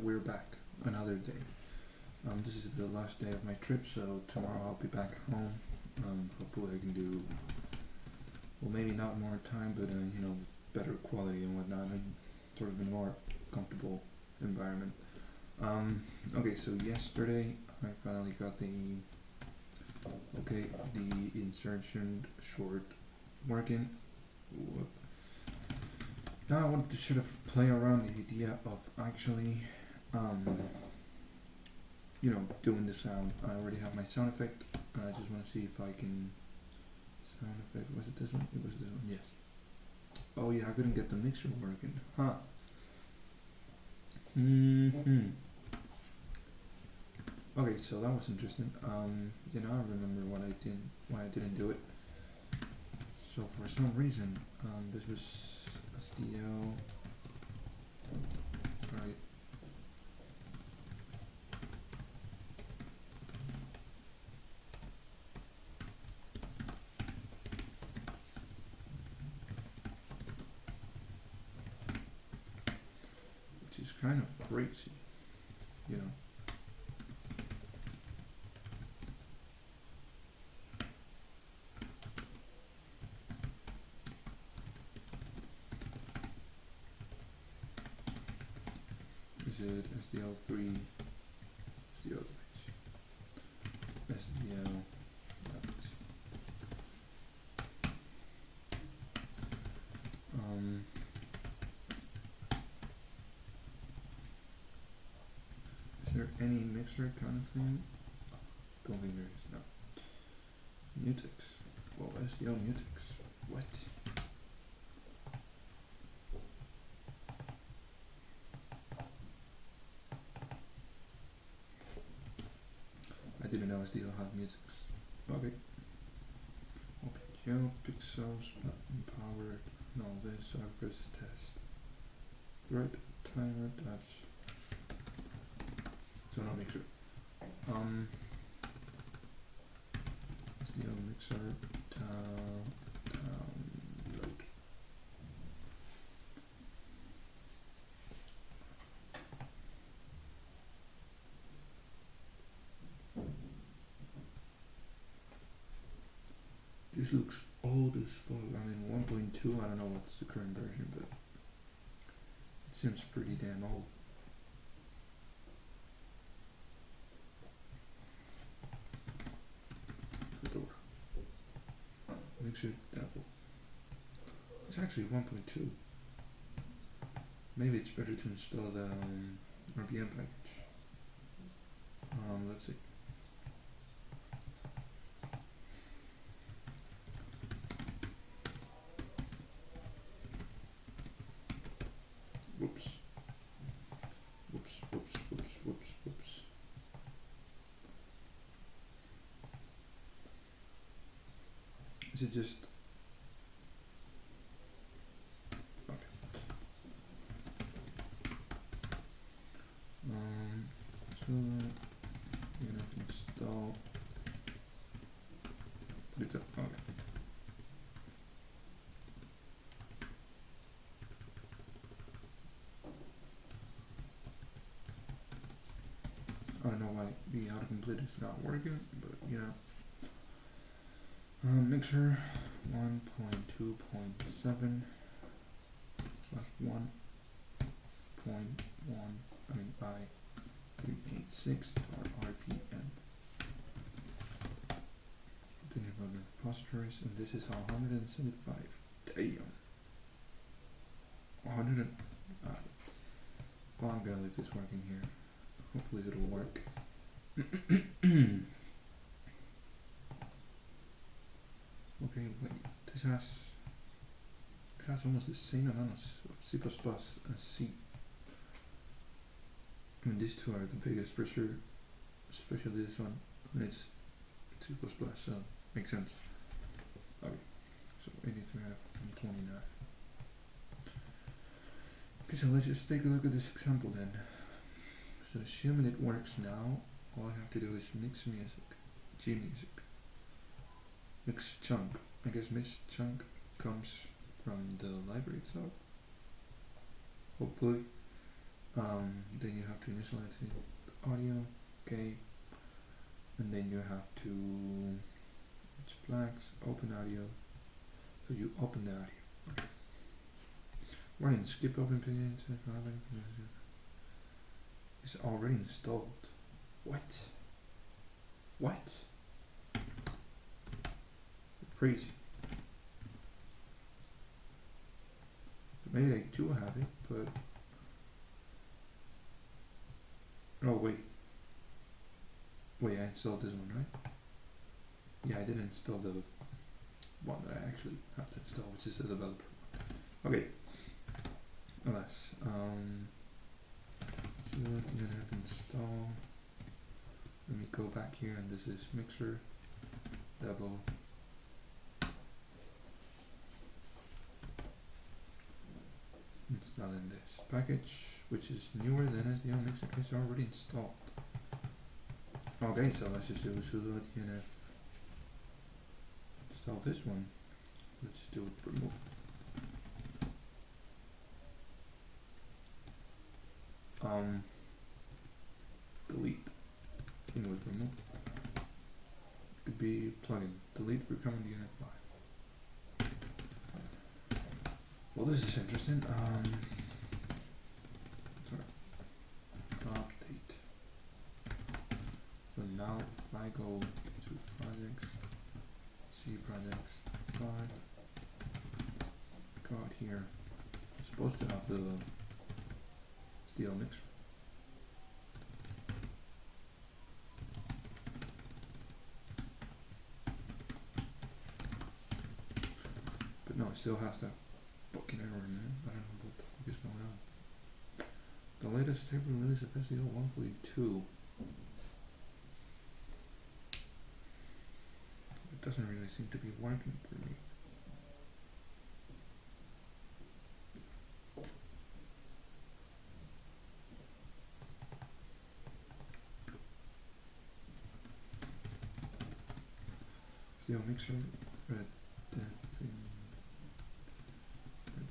we're back another day. This is the last day of my trip, so tomorrow I'll be back home. Hopefully I can do, well, maybe not more time, but with better quality and whatnot, and sort of a more comfortable environment. Okay, so yesterday I finally got the insertion short working. Whoop. Now I wanted to sort of play around the idea of actually, doing the sound. I already have my sound effect, and I just want to see if I can. Sound effect, was it this one? It was this one, yes. Oh yeah, I couldn't get the mixer working, huh? Okay, so that was interesting. I remember why I didn't do it. So for some reason, this was SDL. Sorry. Which is kind of crazy, Is it SDL3, SDL, SDL, is there any mixer kind of thing? Don't think there is, no. Mutex, well, SDL Mutex, what? I didn't know SDL had Mutex. Okay. OpenGL, pixels, platform power, and all this, surface test. Thread, timer, touch. So now mixer. SDL mixer, download. This looks old as fuck. I mean, 1.2, I don't know what's the current version, but it seems pretty damn old. Mixer Apple. It's actually 1.2. Maybe it's better to install the RPM package. Let's see. Whoops. Is it just okay? So install. Put it up. Okay. I don't know why the autocomplete is not working, but mixer 1.2.7 /1.1 by 386 RPM. Continuing on the repositories, and this is 175. Damn. 100. Well, I'm gonna leave this working here. Hopefully it'll work. Okay, wait, this has almost the same amount of C++ as C. I mean, these two are the biggest for sure, especially this one, and it's C++, so makes sense. Okay, so 83/129. Okay, so let's just take a look at this example then. So assuming it works now, all I have to do is mix music, G-music. Mix chunk. I guess mix chunk comes from the library itself. Hopefully. Then you have to initialize the audio, okay, and then you have to flags, open audio, so you open the audio. Okay. Warning, skip open pins, it's already installed. What? What? Crazy. Maybe they do have it, but oh wait, I installed this one, right? Yeah, I didn't install the one that I actually have to install, which is the developer one. Okay, alas, so what do you have install? Let me go back here, and this is mixer, double. Installing this package, which is newer than SDL Mixer, is already installed. Okay, so let's just do sudo tnf install this one. Let's just do it remove. Delete. It was removed. Could be plugin. Delete for common unit 5. Well, this is interesting. Sorry. Update. So now if I go to projects, C projects 5, go out here. I'm supposed to have the SDL mixer. But no, it still has that fucking error, man. I don't know what the fuck is going on. The latest stable release of SDL 1.2. It doesn't really seem to be working for me. SDL mixer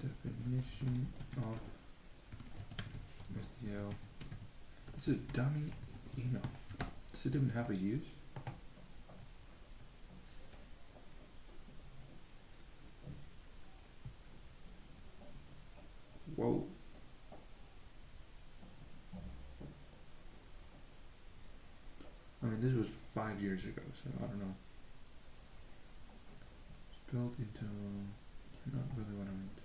definition of SDL. It's a dummy email. Does it even have a use? Whoa. I mean, this was 5 years ago, so I don't know. It's built into not really what I meant.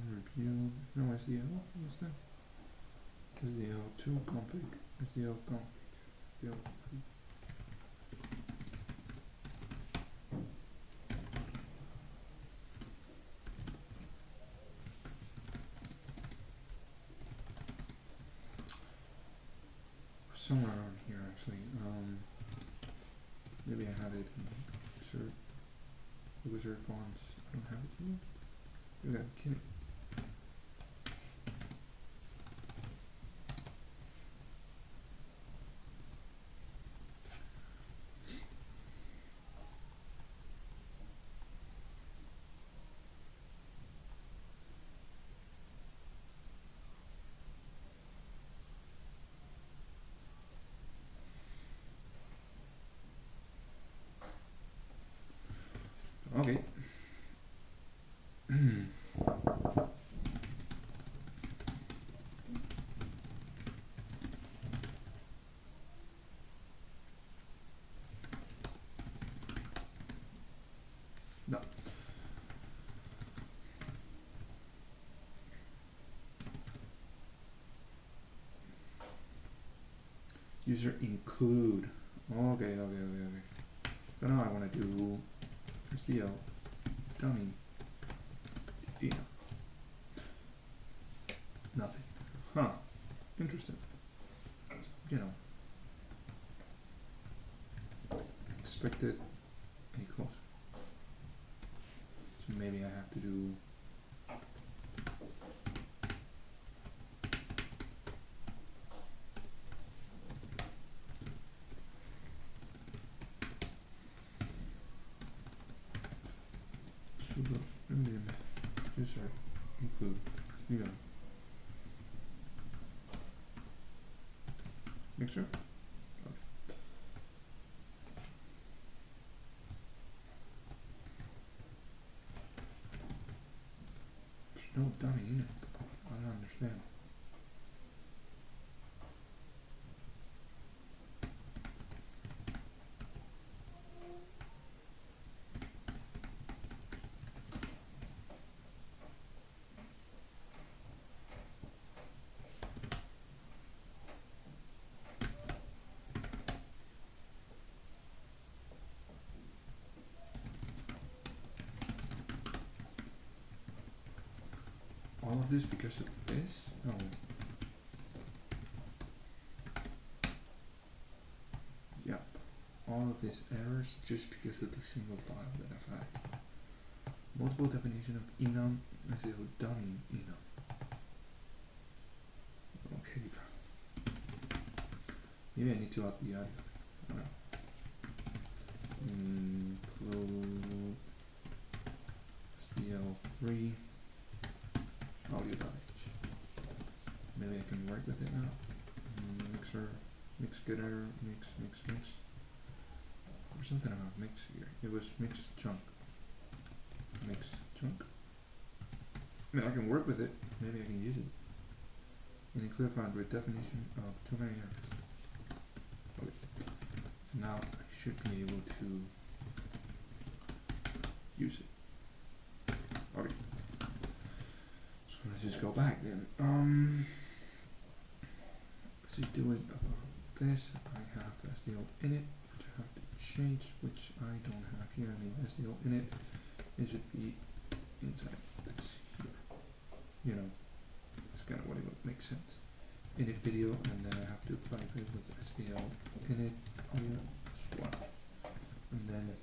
Review, no SDL, what's that? SDL2 config, SDL config, SDL3. Somewhere around here actually. Maybe I have it in wizard fonts. I don't have it here. You got kidding. Okay. User include. Okay. So now I want to do SDL dummy. Yeah. Nothing. Huh. Interesting. You know. Expected equals. So maybe I have to do sudo user include mixer. There's no dummy in it. I don't understand. All of this because of this? No. Yep. All of these errors just because of the single file that I've had. Multiple definition of enum as a dummy enum. Okay. Maybe I need to add the audio. I don't know. Include SDL3 audio.h. Maybe I can work with it now. Mixer, mix getter, mix. There's something about mix here. It was mix chunk. Mix chunk. I mean, I can work with it. Maybe I can use it. And include a file with definition of too many errors. Okay. So now I should be able to use it. Okay. So let's just go back then. Let's just do it about this. I have SDL in it, which I have to change, which I don't have here. I mean, SDL in it. It should be inside this here. You know, it's kind of what it would make sense. Init video, and then I have to apply it with SDL init audio as well. And then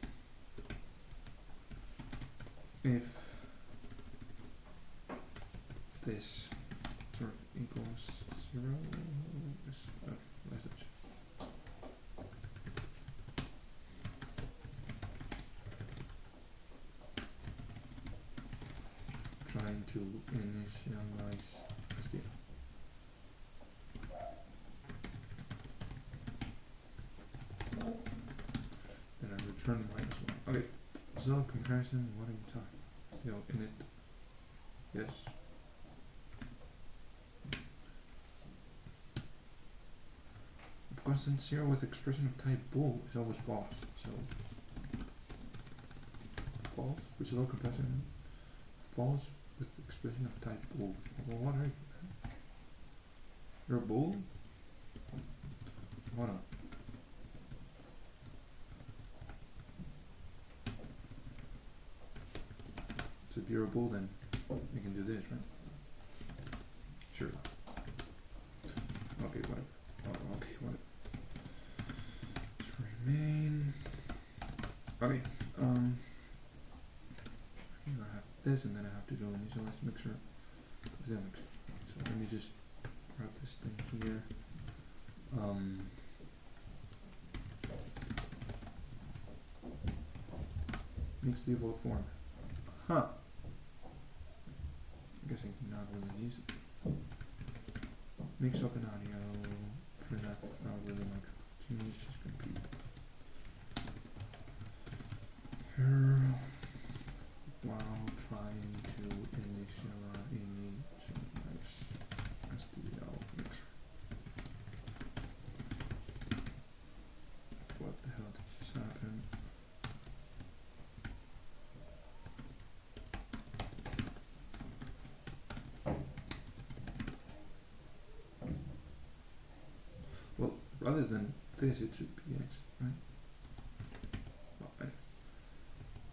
if this sort of equals 0, message. Trying to initialize SDL. Then I return -1. Okay, so comparison, what are you talking? SDL init. Yes. Of constant 0 with expression of type bool is always false. So false, result comparison false with expression of type bool. Well, what are you? You're a bool? Hold on. So if you're a bool, then you can do this, right? Sure. Okay, whatever. Oh, okay, whatever. Let's remain. Okay. Here I have this, and then I have to do initialize mixer. What's that mixer? So let me just grab this thing here. Mix default form. Huh. I guess I can not really use it. Mix open audio. Print off really like it's just gonna be here while trying to initialize SDL mixer. What the hell did just happen? other than this, it should be X, right?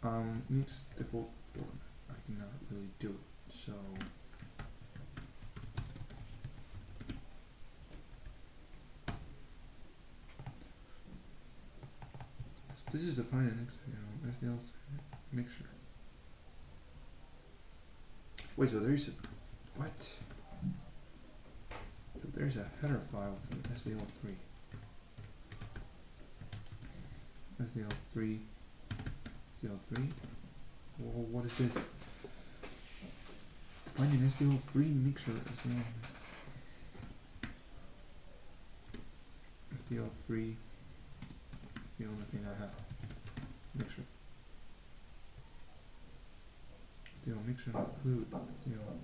Well, mix default format. I cannot really do it, so this is defined in SDL mixture. Wait, so there's a what? So there's a header file for SDL3. SDL3. SDL3. Well, what is this? Finding SDL3 mixer SDL3. The only thing I have. Mixer. SDL mixer include SDL.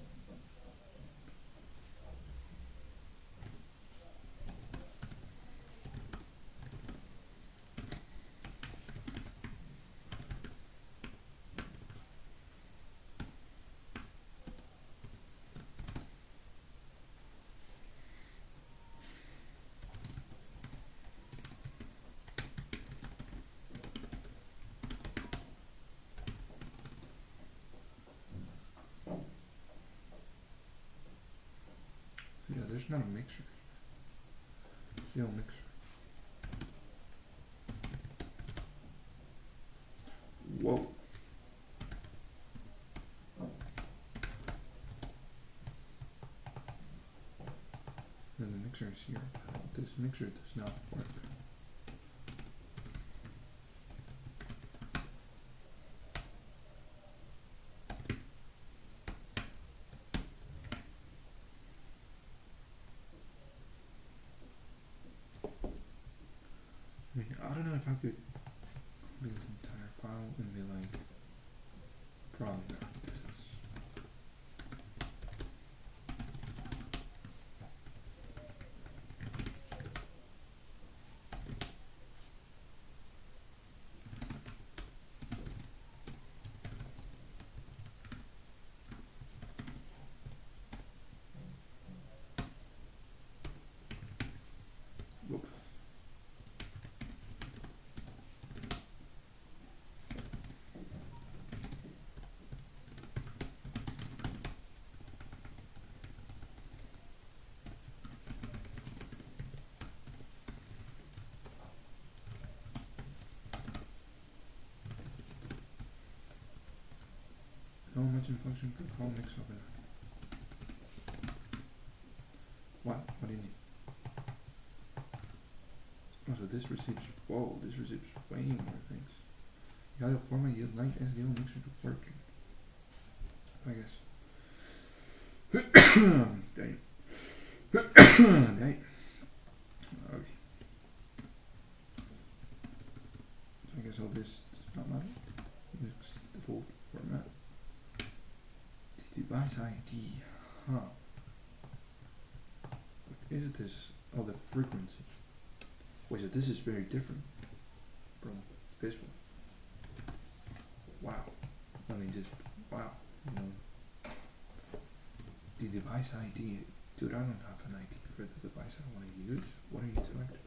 Yeah, there's not a mixture. SDL mixer. Whoa. And the mixer is here. This mixer does not work. I mean, I don't know if I could copy this entire file and be like, probably not. This is whoops. No mention function for call mix over there. What? What do you need? Oh, so this receives, whoa, this receives way more things. The other format you'd like SDL mixture to work in. I guess. Dang. Dang. Okay. So I guess all this does not matter. It's default format. The device ID. Huh. What is this? Oh, the frequency. Wait, so this is very different from this one. Wow. I mean, just, wow. You know, the device ID. Dude, I don't have an ID for the device I want to use. What are you selecting?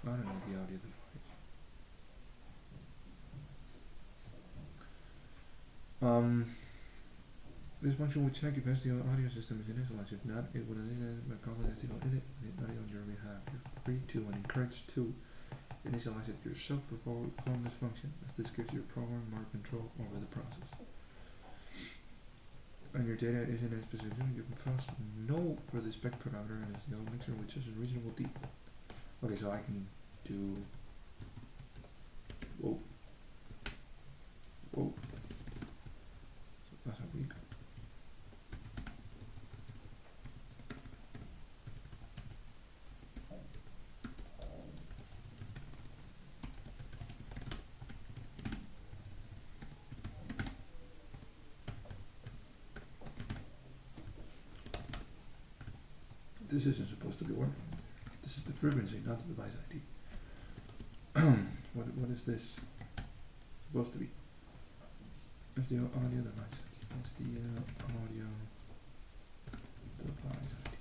I don't know the audio device. This function will check if SDL audio system is initialized. If not, it will initialize by calling SDL init audio on your behalf. You're free to and encouraged to initialize it yourself before calling this function, as this gives your program more control over the process. And your data isn't as specific, you can pass no for the spec parameter and SDL mixer, which is a reasonable default. Okay, so I can do. Whoa. Whoa. So that's how we go. This isn't supposed to be working. This is the frequency, not the device ID. What is this supposed to be? SDL audio device ID. SDL audio device ID.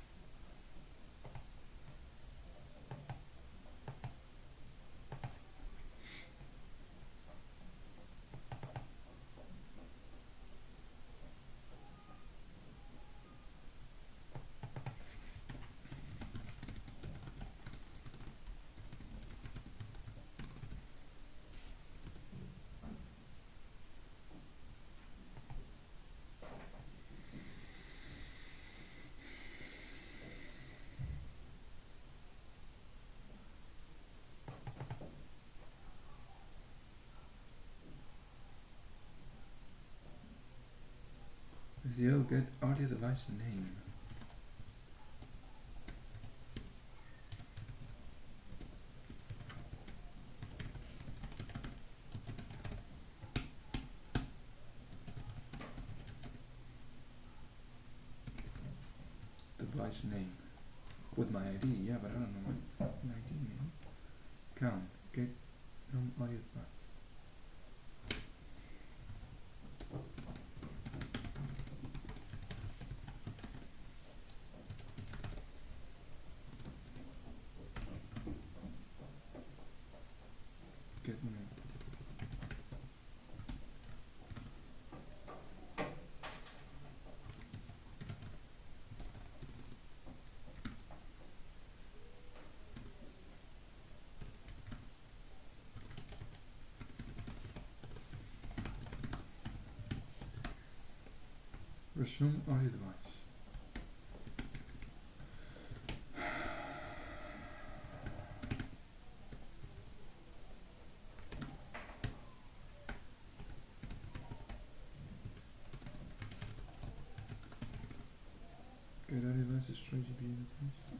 Zio, get audio device name. Device name. With my ID, yeah, but I don't know what my ID name. Count. Get audio device. Get name. Resume audio device. Get audio device, destroy GPU device.